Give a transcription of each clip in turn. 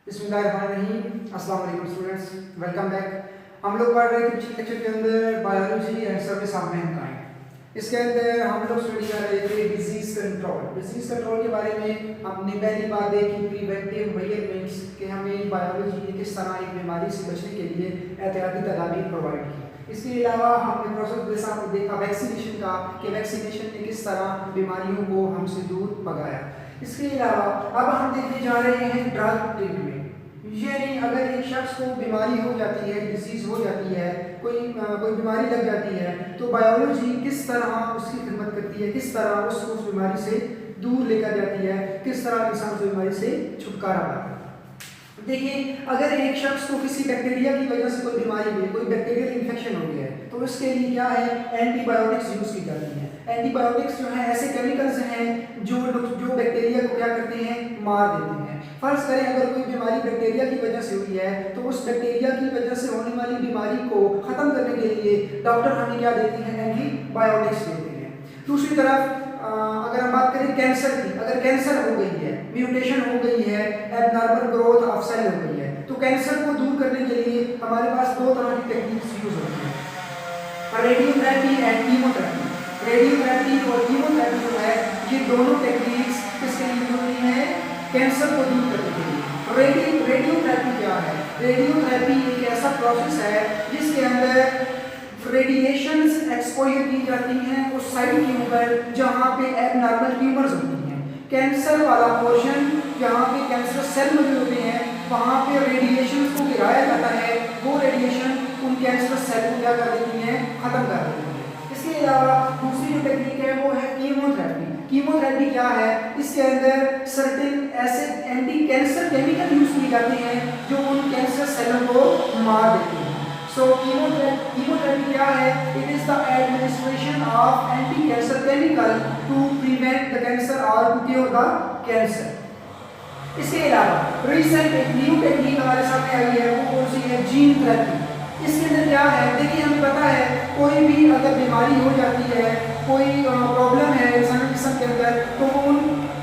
बिस्मिल्लाहिर्रहमानिर्रहीम। अस्सलाम वालेकुम स्टूडेंट्स, वेलकम बैक। हम लोग पढ़ रहे थे पिछले लेक्चर के अंदर biology and service of Mankind. इसके अंदर हम लोग स्टडी कर रहे थे डिजीज कंट्रोल। डिजीज कंट्रोल के बारे में हमने पहली बात देखी प्रिवेंटिव मेजरमेंट्स कि हमें बायोलॉजी ने किस तरह एक बीमारी से बचने के लिए एहतियाती तदाबीर प्रोवाइड की। इसके अलावा हमने प्रोसेस जैसा देखा वैक्सीनेशन का कि वैक्सीनेशन ने किस तरह बीमारियों को हमसे दूर भगाया। इसके अलावा अब हम देखने जा रहे हैं ड्रग ट्रीटमेंट, यानी अगर एक शख्स को बीमारी हो जाती है, डिजीज हो जाती है, कोई बीमारी लग जाती है, तो बायोलॉजी किस तरह उसकी खिदमत करती है, किस तरह उसको उस बीमारी से दूर लेकर जाती है, किस तरह इंसान उस बीमारी से छुटकारा पाता है। देखिए, अगर एक शख्स को किसी बैक्टीरिया की वजह से कोई बीमारी हुई, कोई बैक्टीरियल इन्फेक्शन हो गया है, तो उसके लिए क्या है, एंटीबायोटिक्स यूज की जाती है। एंटीबायोटिक्स जो है ऐसे केमिकल्स हैं जो बैक्टीरिया को क्या करते हैं, मार देते हैं। फर्ज करें अगर कोई बीमारी बैक्टीरिया की वजह से हुई है, तो उस बैक्टीरिया की वजह से होने वाली बीमारी को खत्म करने के लिए डॉक्टर हमें क्या देते हैं, एंटीबायोटिक्स देते हैं। दूसरी तरफ अगर हम बात करें कैंसर की, अगर कैंसर हो गई है, म्यूटेशन हो गई है, एबनॉर्मल ग्रोथ ऑफ सेल हो गई है, तो कैंसर को दूर करने के लिए हमारे पास दो तरह की टेक्निक्स यूज होती है, रेडियोथेरेपी एंड कीमोथेरेपी। रेडियोथेरेपी और कीमोथेरेपी जो है, ये दोनों टेक्निक्स किसके लिए होती हैं, कैंसर को दूर करने के लिए। रेडियोथेरेपी क्या है? रेडियोथेरेपी एक ऐसा प्रोसेस है जिसके अंदर रेडिएशंस एक्सपोजर की जाती हैं उस साइट के ऊपर जहाँ पे एबनॉर्मल ट्यूमर्स होती हैं। कैंसर वाला पोर्शन जहाँ पे कैंसर सेल मौजूद होते हैं, वहाँ पे रेडिएशन को गिराया जाता है, वो रेडिएशन उन कैंसर सेल को क्या कर देती हैं, खत्म कर देती है। इसके अलावा दूसरी जो टेक्निक है वो है कीमोथेरेपी। कीमोथेरेपी क्या है? इसके अंदर सर्टेन ऐसे एंटी कैंसर केमिकल यूज किए जाते हैं जो उन कैंसर सेलों को मार देते हैं। सो कीमोथेरेपी क्या है? It is the administration of anti cancer chemical to prevent the cancer और टू क्योर द कैंसर। इसके अलावा रिसेंट एक न्यू टेक्निक हमारे सामने आई है, वो कौन सी है, जीन थेरेपी। इसके अंदर क्या है, देखिए हमें पता है कोई भी अगर बीमारी हो जाती है, कोई प्रॉब्लम है इंसानी जिस्म के अंदर, तो उन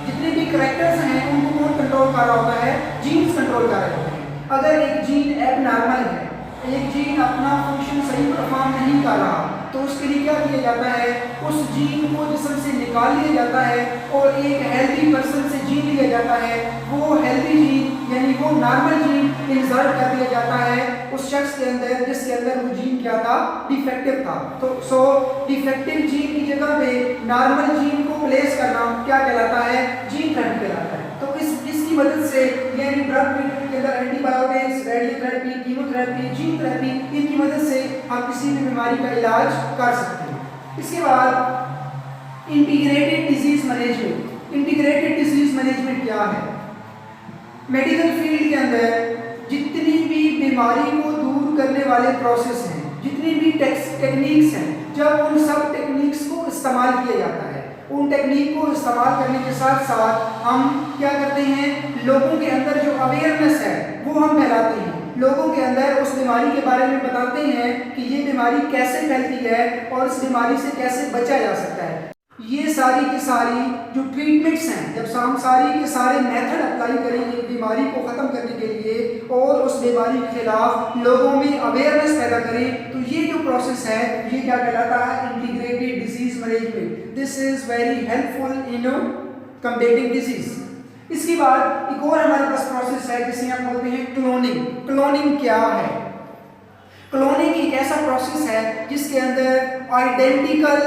जितने भी करैक्टर्स हैं उनको कौन कंट्रोल कर रहा होता है, जीन्स कंट्रोल कर रहे होते हैं। अगर एक जीन एबनॉर्मल है, एक जीन अपना फंक्शन सही परफॉर्म नहीं कर रहा, तो उसके लिए क्या किया जाता है, उस जीन को जिस्म से निकाल लिया जाता है और एक हेल्दी पर्सन से जीन लिया जाता है। वो हेल्दी जीन यानी वो नॉर्मल जीन इंसर्ट कर दिया जाता है उस शख्स के अंदर जिसके अंदर वो जीन क्या था, डिफेक्टिव था। तो सो डिफेक्टिव जीन की जगह पे नॉर्मल जीन को प्लेस करना क्या कहलाता है, जीन थेरेपी कहलाता है। तो इसकी मदद से यानी ड्रग ट्रीटमेंट के अंदर antibiotics, radiotherapy, chemotherapy, gene therapy, इनकी मदद से हम किसी भी बीमारी का इलाज कर सकते हैं। इसके बाद integrated disease management. Integrated disease management क्या है? मेडिकल फील्ड के अंदर जितनी भी बीमारी को दूर करने वाले प्रोसेस हैं, जितनी भी टेक्निक्स हैं, जब उन सब टेक्निक्स को इस्तेमाल किया जाता है, उन टेक्निक को इस्तेमाल करने के साथ साथ हम क्या करते हैं, लोगों के अंदर जो अवेयरनेस है वो हम फैलाते हैं। लोगों के अंदर उस बीमारी के बारे में बताते हैं कि ये बीमारी कैसे फैलती है और इस बीमारी से कैसे बचा जा सकता है। ये सारी की सारी जो ट्रीटमेंट्स हैं, जब हम सारी के सारे मेथड अप्लाई करेंगे बीमारी को ख़त्म करने के लिए और उस बीमारी के खिलाफ लोगों में अवेयरनेस पैदा करें, तो ये जो प्रोसेस है ये क्या कहलाता है, integrated disease management. This is very helpful in कम्बेटिंग disease. इसके बाद एक और हमारे पास प्रोसेस है जिसे हम बोलते हैं क्लोनिंग। क्लोनिंग क्या है? क्लोनिंग एक ऐसा प्रोसेस है जिसके अंदर आइडेंटिकल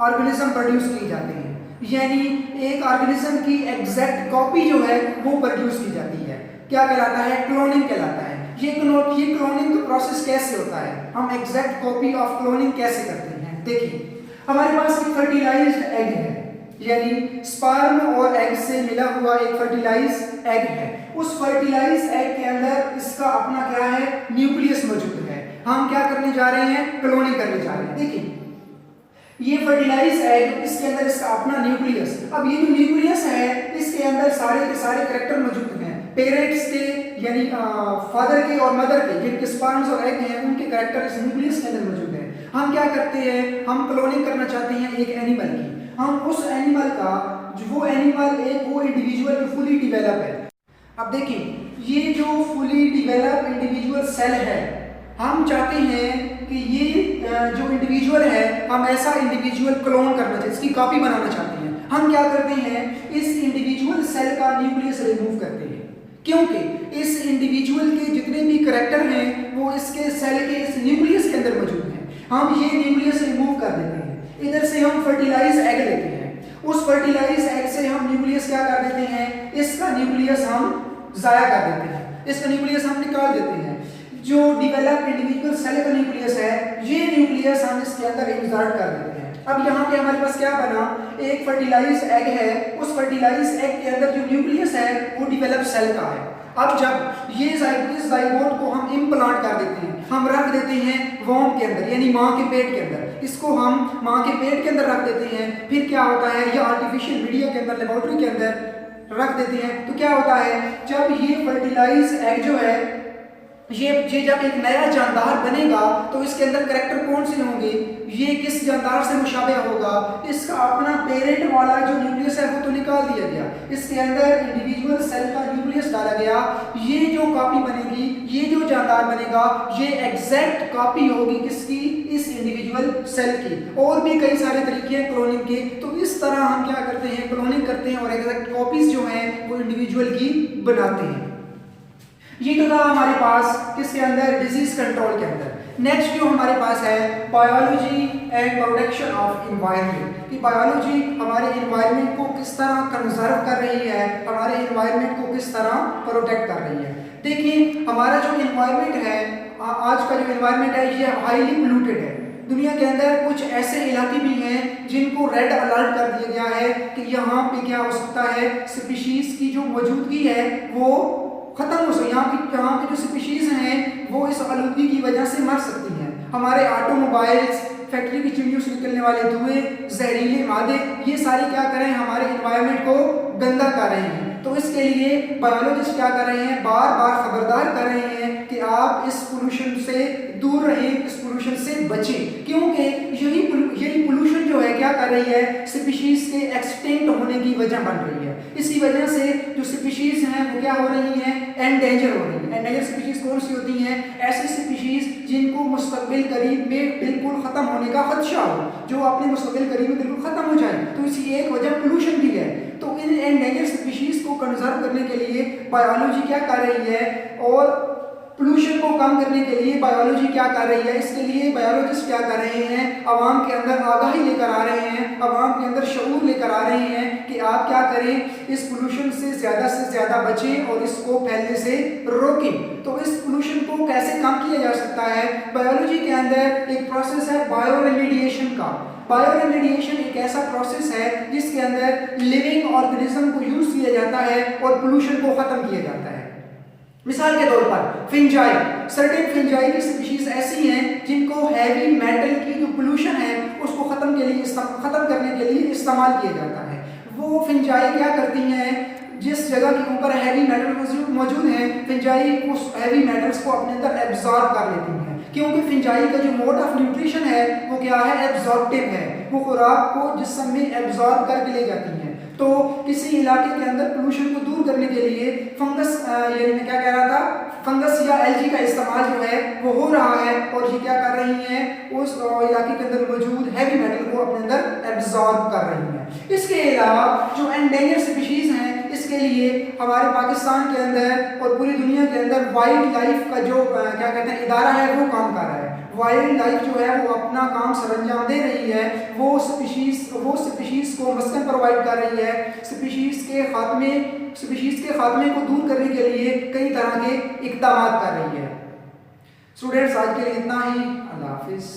ऑर्गेनिज्म प्रोड्यूस किए जाते हैं, यानी एक ऑर्गेनिज्म की एग्जैक्ट कॉपी जो है वो प्रोड्यूस की जाती है। क्या कहलाता है? क्लोनिंग कहलाता है। ये क्लोनिंग का प्रोसेस कैसे होता है, हम एग्जैक्ट कॉपी ऑफ क्लोनिंग कैसे करते हैं? देखिए, हमारे पास एक फर्टिलाइज्ड एग है, यानी स्पर्म और एग से मिला हुआ एक फर्टिलाइज्ड एग है। उस फर्टिलाइज्ड एग के अंदर इसका अपना क्या है, न्यूक्लियस मौजूद है। हम क्या करने जा रहे हैं, क्लोनिंग करने जा रहे हैं। देखिए, ये फर्टिलाइज एग, इसके अंदर इसका अपना न्यूक्लियस। अब ये जो न्यूक्लियस है इसके अंदर सारे के सारे करैक्टर मौजूद हैं, पेरेंट्स के यानी फादर के और मदर के, जिनके स्पर्म्स और एग हैं उनके करैक्टर इस न्यूक्लियस के अंदर मौजूद हैं। हम क्या करते हैं, हम क्लोनिंग करना चाहते हैं एक एनिमल की। हम उस एनिमल का वो एनिमल एक वो इंडिविजुअल फुली डिवेलप है। अब देखिए ये जो फुली डिवेलप इंडिविजुअल सेल है, हम चाहते हैं कि ये जो इंडिविजुअल है हम ऐसा इंडिविजुअल क्लोन करना चाहते हैं, इसकी कॉपी बनाना चाहते हैं। हम क्या करते हैं, इस इंडिविजुअल सेल का न्यूक्लियस रिमूव करते हैं, क्योंकि इस इंडिविजुअल के जितने भी करैक्टर हैं वो इसके सेल के इस न्यूक्लियस के अंदर मौजूद हैं। हम ये न्यूक्लियस रिमूव कर देते हैं। इधर से हम फर्टिलाइज एग लेते हैं, उस फर्टिलाइज एग से हम न्यूक्लियस क्या कर देते हैं, इसका न्यूक्लियस हम जाया कर देते हैं, इसका न्यूक्लियस हम निकाल देते हैं। जो डिवेलप इंडिविजुअल सेल का न्यूक्लियस है, ये न्यूक्लियस हम इसके अंदर इंसर्ट कर देते हैं। अब यहाँ पे हमारे पास क्या बना, एक फर्टिलाइज एग है, उस फर्टिलाइज एग के अंदर जो न्यूक्लियस है वो डिवेलप सेल का है। अब जब ये जाइगोट को हम इम्प्लांट कर देते हैं, हम रख देते हैं वॉम के अंदर, यानी माँ के पेट के अंदर, इसको हम माँ के पेट के अंदर रख देते हैं। फिर क्या होता है, ये आर्टिफिशियल मीडिया के अंदर, लेबोरेटरी के अंदर रख देते हैं, तो क्या होता है, जब ये फर्टिलाइज एग जो है ये जब एक नया जानदार बनेगा तो इसके अंदर करैक्टर कौन से होंगे, ये किस जानदार से मुशाबे होगा, इसका अपना पेरेंट वाला जो न्यूक्लियस है वो तो निकाल दिया गया, इसके अंदर इंडिविजुअल सेल का न्यूक्लियस डाला गया। ये जो कॉपी बनेगी, ये जो जानदार बनेगा, ये एग्जैक्ट कॉपी होगी किसकी, इस इंडिविजुअल सेल की। और भी कई सारे तरीके हैं क्लोनिंग के, तो इस तरह हम क्या करते हैं, क्लोनिंग करते हैं और एग्जैक्ट कॉपीज जो हैं वो इंडिविजुअल की बनाते हैं। ये तो था हमारे पास किसके अंदर, डिजीज कंट्रोल के अंदर। नेक्स्ट जो हमारे पास है biology and protection of environment, कि बायोलॉजी हमारे एनवायरनमेंट को किस तरह कंजर्व कर रही है, हमारे एनवायरनमेंट को किस तरह प्रोटेक्ट कर रही है। देखिए हमारा जो एनवायरनमेंट है, आज का जो एनवायरनमेंट है ये हाईली पोल्यूटेड है। दुनिया के अंदर कुछ ऐसे इलाके भी हैं जिनको रेड अलर्ट कर दिया गया है कि यहाँ पे क्या हो सकता है, स्पीशीज की जो मौजूदगी है वो खत्म हो सकती है। यहाँ पे जो स्पीशीज हैं वो इस आलूगी की वजह से मर सकती हैं। हमारे ऑटोमोबाइल्स, फैक्ट्री की चिमनियों से निकलने वाले धुएं, जहरीले मादे, ये सारे क्या कर रहे हैं, हमारे एनवायरनमेंट को गंदा कर रहे हैं। तो इसके लिए बायोलॉजिस्ट क्या कर रहे हैं, बार बार खबरदार कर रहे हैं कि आप इस पोल्यूशन से दूर रहें, इस पोल्यूशन से बचें, क्योंकि यही पोल्यूशन जो है क्या कर रही है, स्पीशीज के एक्सटिंक्ट होने की वजह बन रही है। इसी वजह से जो स्पीशीज हैं वो क्या हो रही हैं, एंडेंजर हो रही है। एंडेंजर स्पीशीज कौन सी होती हैं, ऐसी स्पीशीज जिनको मुस्तकबिल करीब में बिल्कुल खत्म होने का खदशा हो, जो अपने मुस्तकबिल करीब में बिल्कुल खत्म हो जाए। तो इसी एक वजह पोल्यूशन भी है। तो इन एंडेंजर स्पीशीज को कंजर्व करने के लिए बायोलॉजी क्या कर रही है, और पोल्यूशन को कम करने के लिए बायोलॉजी क्या कर रही है, इसके लिए बायोलॉजिस्ट क्या कर रहे हैं, आवाम के अंदर आगाही लेकर आ रहे हैं, आवाम के अंदर शऊर लेकर आ रहे हैं कि आप क्या करें, इस पोल्यूशन से ज़्यादा बचें और इसको फैलने से रोकें। तो इस पोल्यूशन को कैसे कम किया जा सकता है, बायोलॉजी के अंदर एक प्रोसेस है बायोरेमेडिएशन का। बायोरेमेडिएशन एक ऐसा प्रोसेस है जिसके अंदर लिविंग ऑर्गेनिज्म को यूज किया जाता है और पोल्यूशन को खत्म किया जाता है। मिसाल के तौर पर फिंजाई, सर्टेन फिंजाई की स्पीशीज ऐसी हैं जिनको हैवी मेटल की जो पोल्यूशन है उसको खत्म करने के लिए इस्तेमाल किया जाता है। वो फिंजाई क्या करती हैं, जिस जगह के ऊपर हैवी मेटल मौजूद है, फिंजाई उस हैवी मेटल्स को अपने अंदर एब्जॉर्ब कर लेती हैं, क्योंकि फिंजाई का जो मोड ऑफ न्यूट्रिशन है वो क्या है, एब्जॉर्प्टिव है। वो खुराक को जिस्म में एब्जॉर्ब करके ले जाती हैं। तो किसी इलाके के अंदर पोल्यूशन को दूर करने के लिए फंगस, यानी मैं क्या कह रहा था, फंगस या एल्गी का इस्तेमाल जो है वो हो रहा है, और ये क्या कर रही हैं, उस इलाके के अंदर मौजूद हैवी मेटल को अपने अंदर एब्जॉर्ब कर रही हैं। इसके अलावा जो एंडेंजर स्पीशीज हैं, इसके लिए हमारे पाकिस्तान के अंदर और पूरी दुनिया के अंदर वाइल्ड लाइफ का जो क्या कहते हैं इदारा है वो काम कर रहा है। वाइल्ड लाइफ जो है वो अपना काम सरंजाम दे रही है, वो स्पीशीज को मस्कन प्रोवाइड कर रही है, स्पीशीज के खात्मे को दूर करने के लिए कई तरह के इक़दाम कर रही है। स्टूडेंट्स आज के लिए इतना ही, अल्लाह हाफिज़।